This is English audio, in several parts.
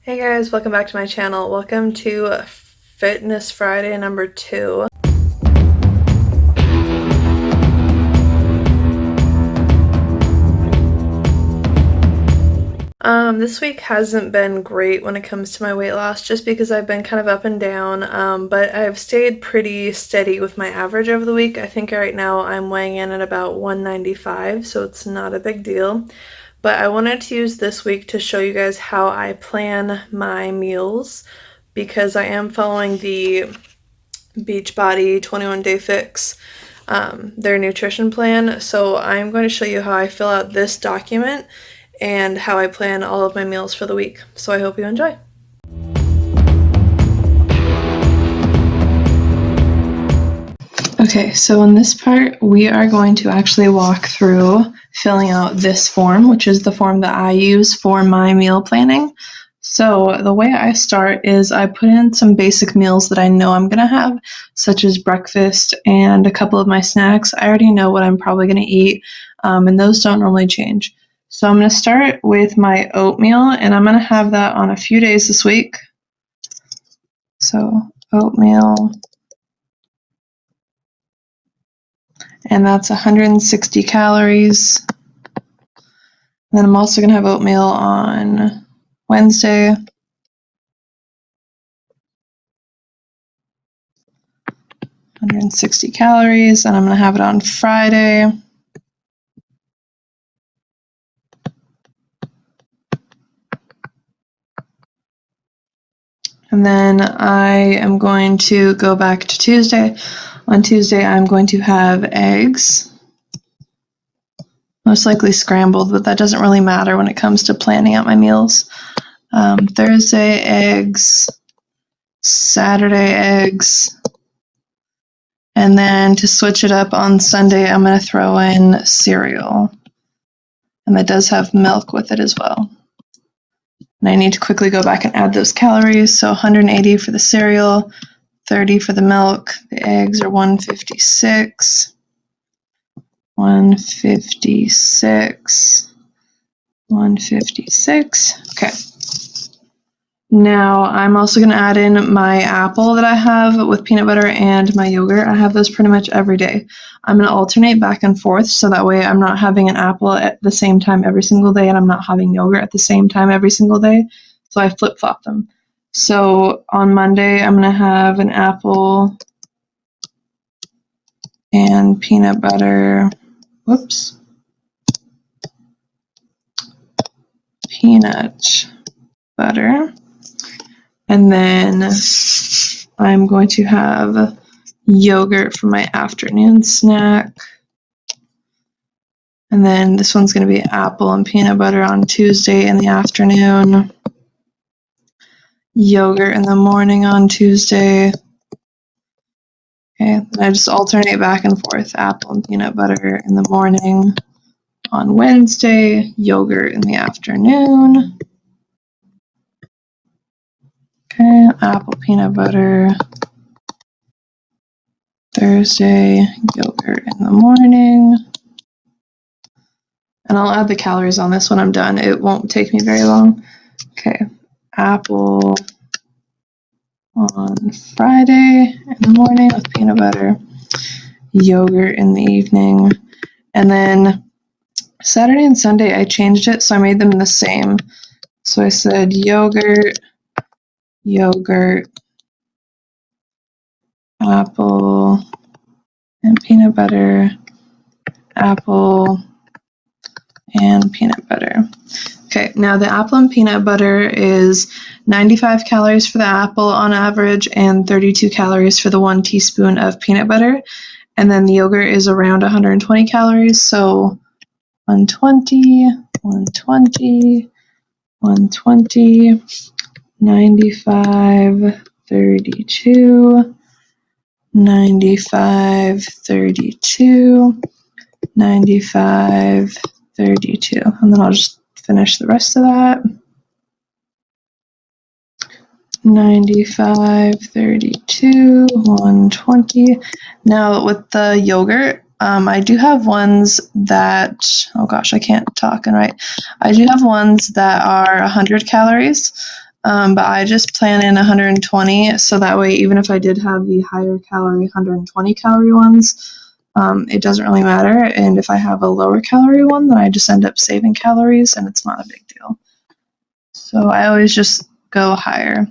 Hey guys, welcome back to my channel. Welcome to Fitness Friday number 2. This week hasn't been great when it comes to my weight loss just because I've been kind of up and down, but I've stayed pretty steady with my average over the week. I think right now I'm weighing in at about 195, so it's not a big deal. But I wanted to use this week to show you guys how I plan my meals because I am following the Beachbody 21 Day Fix, their nutrition plan. So I'm going to show you how I fill out this document and how I plan all of my meals for the week. So I hope you enjoy. Okay, so in this part, we are going to actually walk through filling out this form, which is the form that I use for my meal planning. So the way I start is I put in some basic meals that I know I'm going to have, such as breakfast and a couple of my snacks. I already know what I'm probably going to eat, and those don't normally change. So I'm going to start with my oatmeal, and I'm going to have that on a few days this week. So oatmeal, and that's 160 calories. And then I'm also going to have oatmeal on Wednesday. 160 calories, and I'm going to have it on Friday. And then I am going to go back to Tuesday. On Tuesday, I'm going to have eggs, most likely scrambled, but that doesn't really matter when it comes to planning out my meals. Thursday, eggs, Saturday, eggs, and then to switch it up on Sunday, I'm going to throw in cereal, and that does have milk with it as well. And I need to quickly go back and add those calories. So 180 for the cereal, 30 for the milk. The eggs are 156. 156. 156. Okay. Now I'm also going to add in my apple that I have with peanut butter and my yogurt. I have those pretty much every day. I'm going to alternate back and forth so that way I'm not having an apple at the same time every single day and I'm not having yogurt at the same time every single day. So I flip-flop them. So on Monday I'm going to have an apple and peanut butter. Whoops. Peanut butter. And then I'm going to have yogurt for my afternoon snack. And then this one's going to be apple and peanut butter on Tuesday in the afternoon. Yogurt in the morning on Tuesday. Okay, and I just alternate back and forth. Apple and peanut butter in the morning on Wednesday. Yogurt in the afternoon. Okay, apple, peanut butter. Thursday, yogurt in the morning. And I'll add the calories on this when I'm done. It won't take me very long. Okay, apple on Friday in the morning with peanut butter, yogurt in the evening, and then Saturday and Sunday I changed it, so I made them the same. So I said yogurt, yogurt, apple, and peanut butter, apple, and peanut butter. Okay, now the apple and peanut butter is 95 calories for the apple on average and 32 calories for the 1 teaspoon of peanut butter. And then the yogurt is around 120 calories, so 120, 120, 120, 95, 32, 95, 32, 95, 32. And then I'll just finish the rest of that. 95, 32, 120. Now with the yogurt, I do have ones that, oh gosh, I can't talk and write. I do have ones that are 100 calories. But I just plan in 120, so that way, even if I did have the higher calorie 120 calorie ones, it doesn't really matter. And if I have a lower calorie one, then I just end up saving calories, and it's not a big deal. So I always just go higher.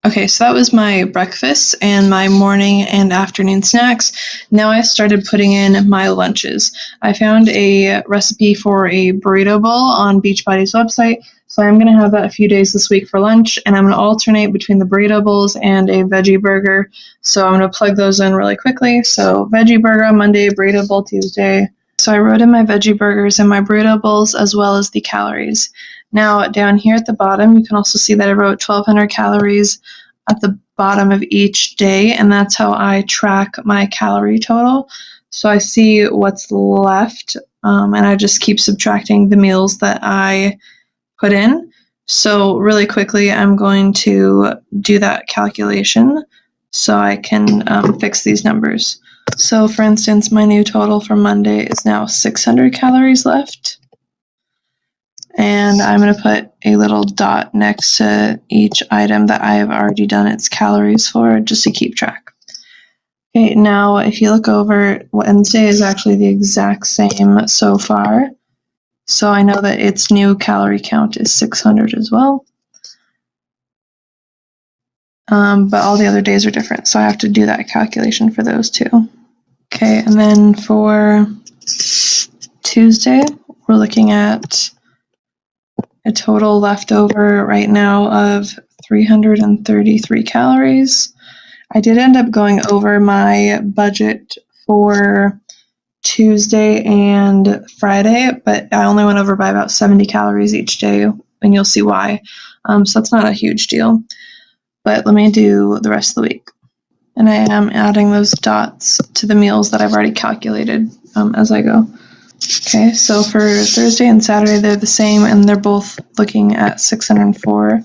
Okay, so that was my breakfast and my morning and afternoon snacks. Now I started putting in my lunches. I found a recipe for a burrito bowl on Beachbody's website, so I'm going to have that a few days this week for lunch, and I'm going to alternate between the burrito bowls and a veggie burger. So I'm going to plug those in really quickly. So veggie burger on Monday, burrito bowl Tuesday. So I wrote in my veggie burgers and my burrito bowls as well as the calories. Now down here at the bottom, you can also see that I wrote 1,200 calories at the bottom of each day, and that's how I track my calorie total. So I see what's left, and I just keep subtracting the meals that I put in. So really quickly, I'm going to do that calculation so I can fix these numbers. So for instance, my new total for Monday is now 600 calories left. And I'm going to put a little dot next to each item that I have already done its calories for, just to keep track. Okay, now if you look over, Wednesday is actually the exact same so far. So I know that its new calorie count is 600 as well. But all the other days are different, so I have to do that calculation for those too. Okay, and then for Tuesday, we're looking at a total leftover right now of 333 calories. I did end up going over my budget for Tuesday and Friday, but I only went over by about 70 calories each day, and you'll see why. So that's not a huge deal. But let me do the rest of the week. And I am adding those dots to the meals that I've already calculated as I go. Okay, so for Thursday and Saturday, they're the same, and they're both looking at 604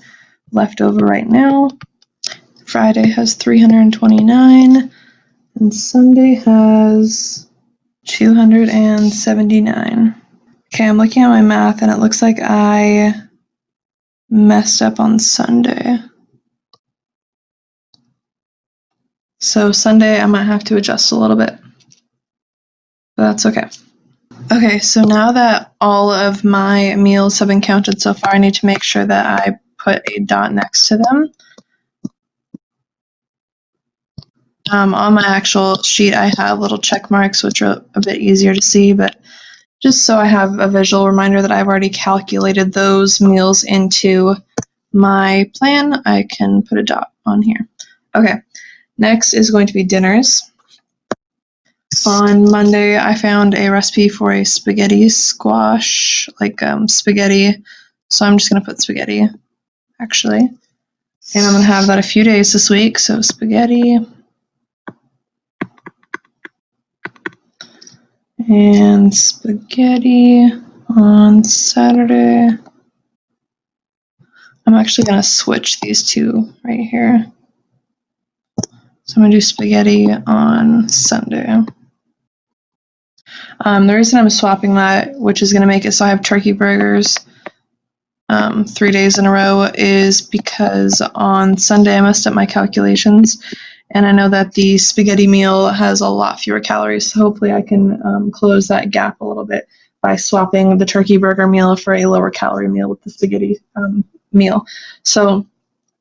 left over right now. Friday has 329, and Sunday has 279. Okay, I'm looking at my math, and it looks like I messed up on Sunday. So Sunday, I might have to adjust a little bit, but that's okay. Okay, so now that all of my meals have been counted so far, I need to make sure that I put a dot next to them. On my actual sheet, I have little check marks, which are a bit easier to see, but just so I have a visual reminder that I've already calculated those meals into my plan, I can put a dot on here. Okay, next is going to be dinners. On Monday, I found a recipe for a spaghetti squash, like spaghetti. So I'm just going to put spaghetti, actually. And I'm going to have that a few days this week. So spaghetti. And spaghetti on Saturday. I'm actually going to switch these two right here. So I'm going to do spaghetti on Sunday. The reason I'm swapping that, which is going to make it so I have turkey burgers 3 days in a row, is because on Sunday I messed up my calculations, and I know that the spaghetti meal has a lot fewer calories, so hopefully I can close that gap a little bit by swapping the turkey burger meal for a lower calorie meal with the spaghetti meal. So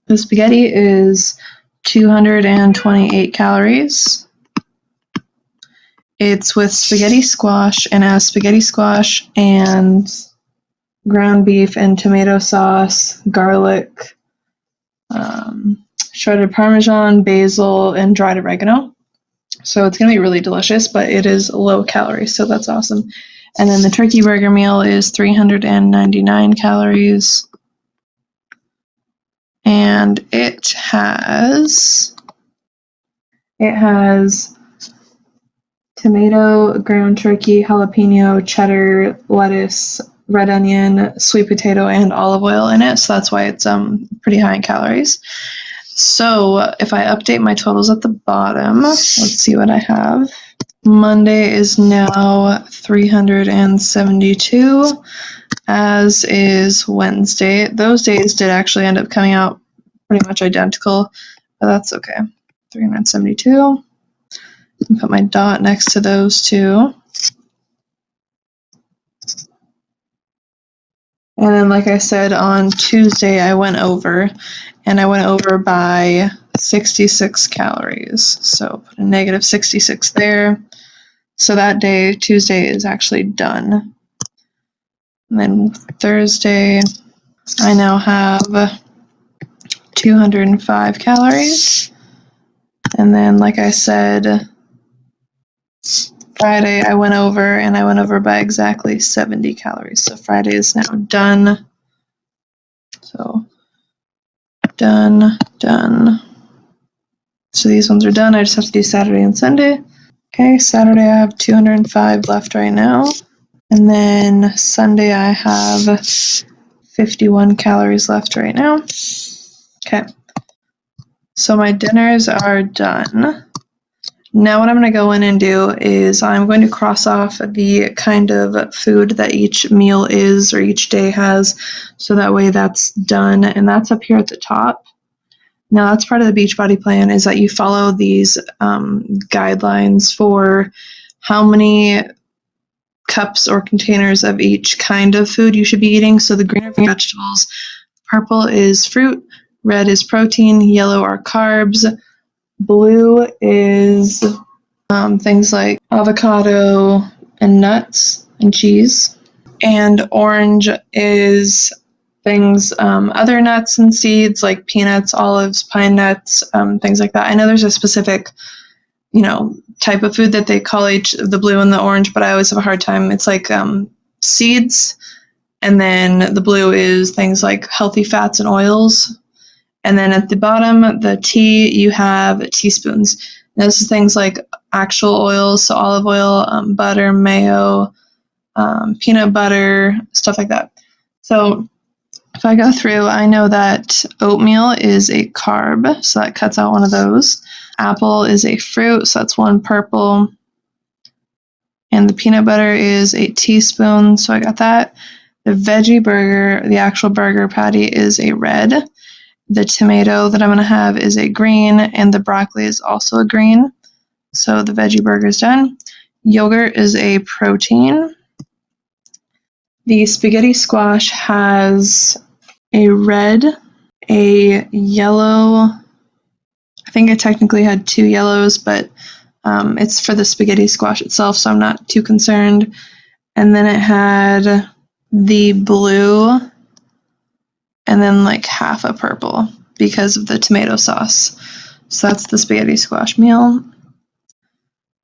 the spaghetti is 228 calories. It's with spaghetti squash, and has spaghetti squash and ground beef and tomato sauce, garlic, shredded Parmesan, basil, and dried oregano. So it's going to be really delicious, but it is low calorie, so that's awesome. And then the turkey burger meal is 399 calories. And it has tomato, ground turkey, jalapeno, cheddar, lettuce, red onion, sweet potato, and olive oil in it. So that's why it's pretty high in calories. So if I update my totals at the bottom, let's see what I have. Monday is now 372. as is Wednesday. Those days did actually end up coming out pretty much identical, but that's okay. 372. Put my dot next to those two. And then, like I said, on Tuesday, I went over, and I went over by 66 calories. So put a negative 66 there. So that day, Tuesday, is actually done. And then Thursday, I now have 205 calories. And then, like I said, Friday, I went over, and I went over by exactly 70 calories. So Friday is now done. So done. So these ones are done. I just have to do Saturday and Sunday. Okay, Saturday I have 205 left right now. And then Sunday I have 51 calories left right now. Okay. So my dinners are done. Now what I'm going to go in and do is I'm going to cross off the kind of food that each meal is or each day has, so that way that's done, and that's up here at the top. Now that's part of the Beachbody plan, is that you follow these guidelines for how many cups or containers of each kind of food you should be eating. So the green are vegetables, purple is fruit, red is protein, yellow are carbs, blue is things like avocado and nuts and cheese, and orange is things, other nuts and seeds like peanuts, olives, pine nuts, things like that. I know there's a specific, type of food that they call each, the blue and the orange, but I always have a hard time. It's like seeds, and then the blue is things like healthy fats and oils. And then at the bottom, the T, you have teaspoons. And this is things like actual oils, so olive oil, butter, mayo, peanut butter, stuff like that. So if I go through, I know that oatmeal is a carb, so that cuts out one of those. Apple is a fruit, so that's one purple. And the peanut butter is a teaspoon, so I got that. The veggie burger, the actual burger patty, is a red. The tomato that I'm going to have is a green, and the broccoli is also a green. So the veggie burger is done. Yogurt is a protein. The spaghetti squash has a red, a yellow. I think I technically had 2 yellows, but it's for the spaghetti squash itself, so I'm not too concerned. And then it had the blue, and then like half a purple because of the tomato sauce. So that's the spaghetti squash meal.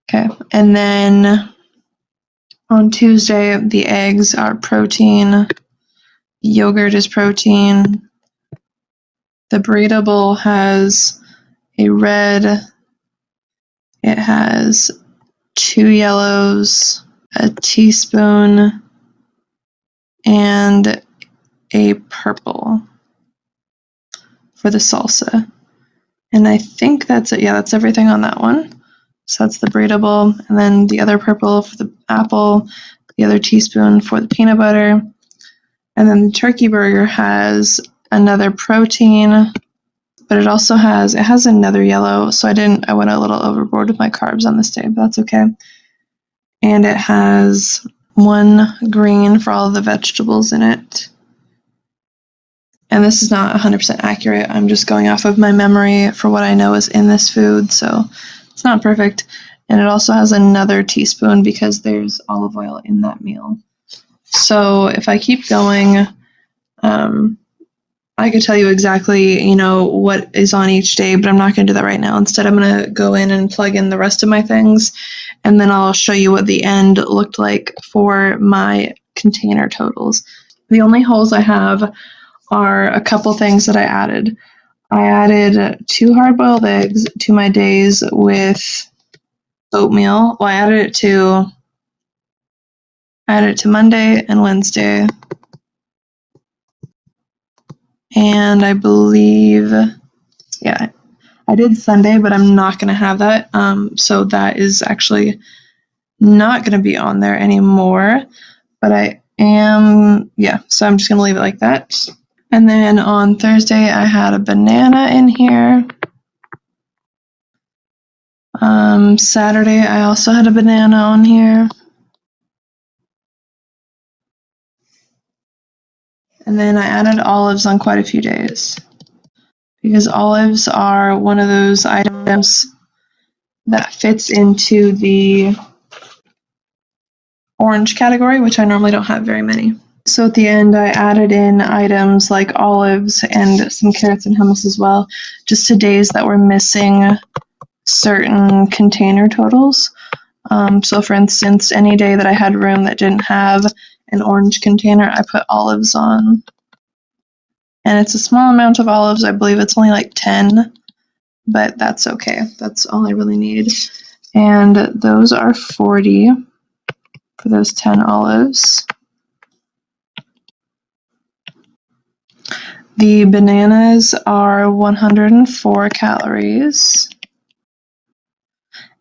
Okay, and then on Tuesday, the eggs are protein, yogurt is protein, the burrito bowl has a red, it has 2 yellows, a teaspoon, and a purple for the salsa. And I think that's it. Yeah, that's everything on that one. So that's the burrito bowl, and then the other purple for the apple, the other teaspoon for the peanut butter, and then the turkey burger has another protein, but it also has another yellow, so I went a little overboard with my carbs on this day, but that's okay. And it has 1 green for all of the vegetables in it. And this is not 100% accurate. I'm just going off of my memory for what I know is in this food, so it's not perfect. And it also has another teaspoon because there's olive oil in that meal. So if I keep going, I could tell you exactly, what is on each day, but I'm not going to do that right now. Instead, I'm going to go in and plug in the rest of my things, and then I'll show you what the end looked like for my container totals. The only holes I have are a couple things that I added. I added 2 hard-boiled eggs to my days with oatmeal. Well, I added it to Monday and Wednesday. And I believe, yeah, I did Sunday, but I'm not going to have that. So that is actually not going to be on there anymore. But Yeah, so I'm just going to leave it like that. And then on Thursday, I had a banana in here. Saturday, I also had a banana on here. And then I added olives on quite a few days, because olives are one of those items that fits into the orange category, which I normally don't have very many. So at the end, I added in items like olives and some carrots and hummus as well, just to days that were missing certain container totals. So for instance, any day that I had room that didn't have an orange container, I put olives on. And it's a small amount of olives. I believe it's only like 10, but that's okay. That's all I really need. And those are 40 for those 10 olives. The bananas are 104 calories.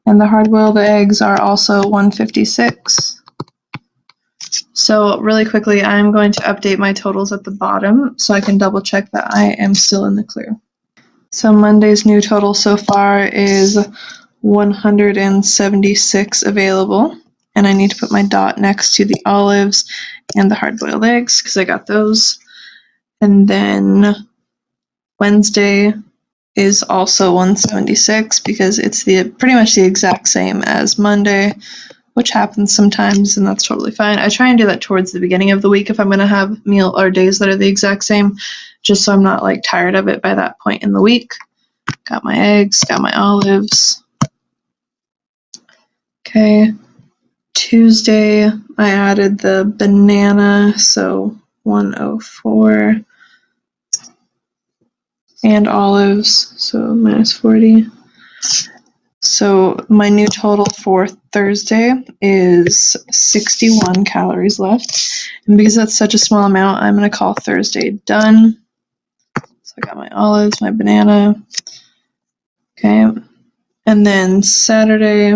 And the hard-boiled eggs are also 156. So really quickly, I'm going to update my totals at the bottom so I can double check that I am still in the clear. So Monday's new total so far is 176 available. And I need to put my dot next to the olives and the hard-boiled eggs because I got those. And then Wednesday is also 176 because it's pretty much the exact same as Monday, which happens sometimes, and that's totally fine. I try and do that towards the beginning of the week if I'm going to have meal or days that are the exact same, just so I'm not like tired of it by that point in the week. Got my eggs, got my olives. Okay. Tuesday, I added the banana, so 104, and olives, so minus 40. So my new total for Thursday is 61 calories left. And because that's such a small amount, I'm going to call Thursday done. So I got my olives, my banana. Okay. And then Saturday,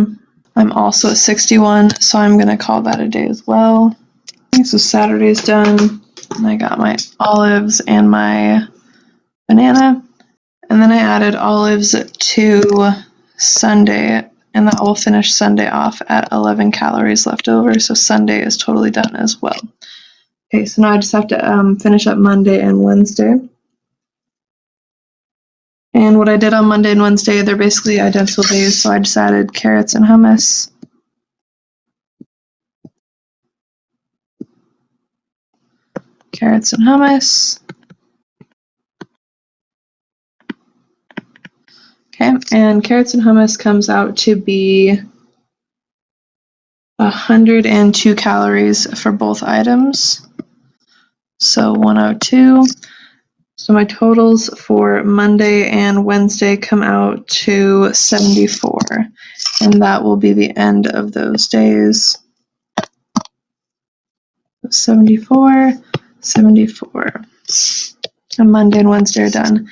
I'm also at 61, so I'm going to call that a day as well. Okay, so Saturday's done. And I got my olives and my banana. And then I added olives to Sunday, and that will finish Sunday off at 11 calories left over, so Sunday is totally done as well. Okay, so now I just have to finish up Monday and Wednesday. And what I did on Monday and Wednesday, they're basically identical days, so I just added carrots and hummus. Carrots and hummus. Okay, and carrots and hummus comes out to be 102 calories for both items. So 102. So my totals for Monday and Wednesday come out to 74, and that will be the end of those days. 74, 74. And Monday and Wednesday are done.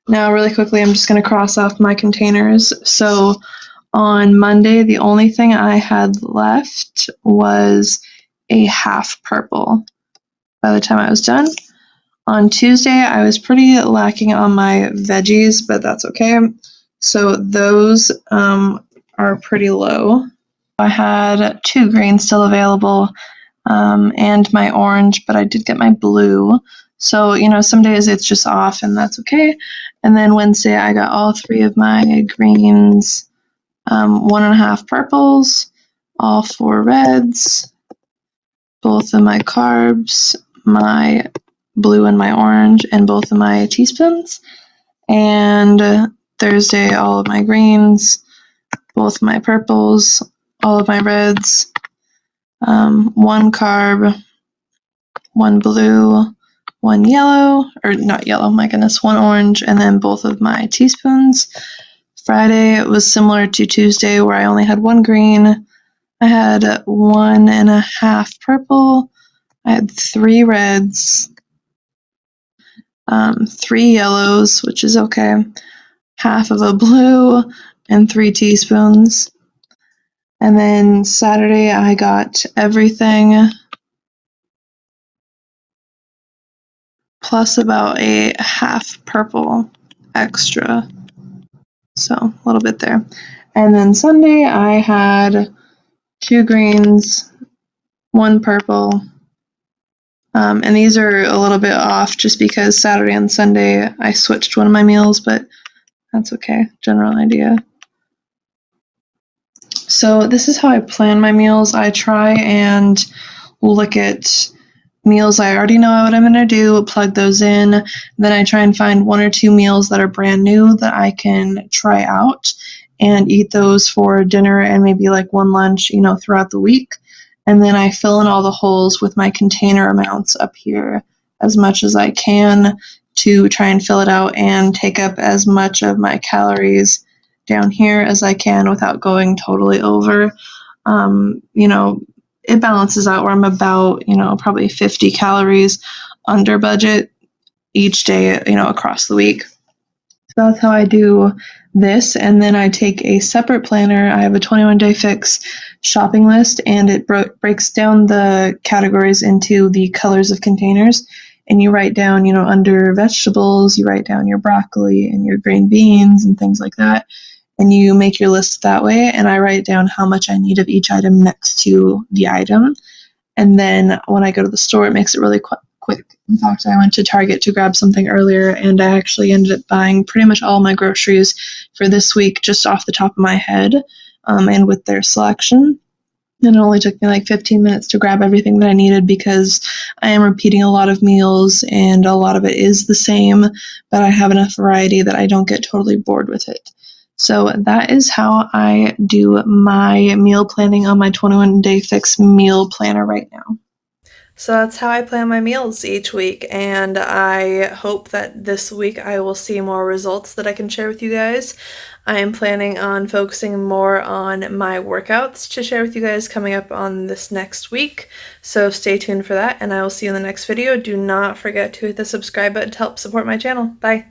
Now, really quickly, I'm just going to cross off my containers. So on Monday, the only thing I had left was a half purple by the time I was done. On Tuesday, I was pretty lacking on my veggies, but that's okay. So those are pretty low. I had 2 greens still available and my orange, but I did get my blue. So, some days it's just off and that's okay. And then Wednesday, I got all 3 of my greens, 1.5 purples, all 4 reds, both of my carbs, my blue and my orange, and both of my teaspoons. And Thursday, all of my greens, both my purples, all of my reds, 1 carb, 1 blue, 1 yellow, or not yellow, my goodness, 1 orange, and then both of my teaspoons. Friday was similar to Tuesday, where I only had 1 green. I had 1.5 purple. I had 3 reds, 3 yellows, which is okay, half of a blue, and 3 teaspoons. And then Saturday, I got everything plus about a half purple extra. So a little bit there. And then Sunday I had 2 greens, 1 purple, and these are a little bit off just because Saturday and Sunday I switched one of my meals, but that's okay, general idea. So this is how I plan my meals. I try and look at meals I already know what I'm going to do, plug those in. Then I try and find 1 or 2 meals that are brand new that I can try out and eat those for dinner and maybe like 1 lunch, throughout the week. And then I fill in all the holes with my container amounts up here as much as I can to try and fill it out and take up as much of my calories down here as I can without going totally over. It balances out where I'm about, probably 50 calories under budget each day, across the week. So that's how I do this. And then I take a separate planner. I have a 21-day fix shopping list, and it breaks down the categories into the colors of containers. And you write down, under vegetables, you write down your broccoli and your green beans and things like that. And you make your list that way. And I write down how much I need of each item next to the item. And then when I go to the store, it makes it really quick. In fact, I went to Target to grab something earlier, and I actually ended up buying pretty much all my groceries for this week just off the top of my head, and with their selection. And it only took me like 15 minutes to grab everything that I needed because I am repeating a lot of meals and a lot of it is the same, but I have enough variety that I don't get totally bored with it. So that is how I do my meal planning on my 21-day fix meal planner right now. So that's how I plan my meals each week, and I hope that this week I will see more results that I can share with you guys. I am planning on focusing more on my workouts to share with you guys coming up on this next week, so stay tuned for that, and I will see you in the next video. Do not forget to hit the subscribe button to help support my channel. Bye!